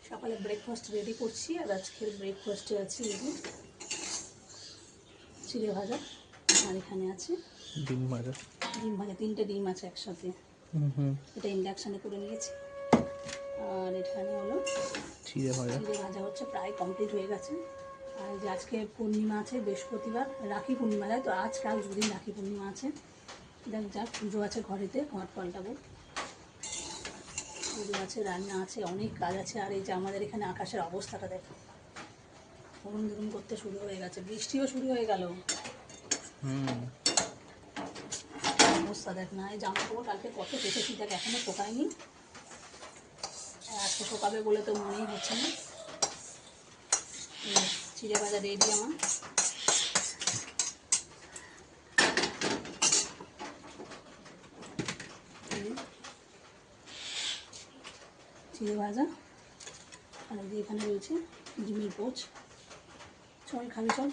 সকালে breakfast ready করছি। আর আজকের ব্রেকফাস্টে আছে চিড়ে ভাজা, আর এখানে আছে ডিম ভাজা। ডিম ভাজা, 3টে ডিম আছে একসাথে। এটা ইন্ডাকশানে করে নিয়েছি। আর এখানে হলো চিড়ে ভাজা। চিড়ে ভাজা হচ্ছে, প্রায় কমপ্লিট হয়ে গেছে। আর যে আজকে পূর্ণিমা আছে, বৃহস্পতিবার, রাখি পূর্ণিমা, তাই তো আজকাল দুদিন রাখি পূর্ণিমা আছে। দেখ যাক, পুজো আছে ঘরেতে, ঘর পাল্টাবো, পুজো আছে, রান্না আছে, অনেক কাজ আছে। আর এই যে আমাদের এখানে আকাশের অবস্থাটা দেখো, ধরুন ধরুন করতে শুরু হয়ে গেছে, বৃষ্টিও শুরু হয়ে গেল। অবস্থা দেখ না, এই জামা কাপড় কালকে কত কেটেছি, দেখ এখনো শোকায়নি। আজকে শোকাবে বলে তো মনেই হচ্ছে না। চিড়ে ভাজা রেডি আমার। চিড়ে ভাজা, আর এখানে রয়েছে ডিমের পোচ। চল খাবি চল।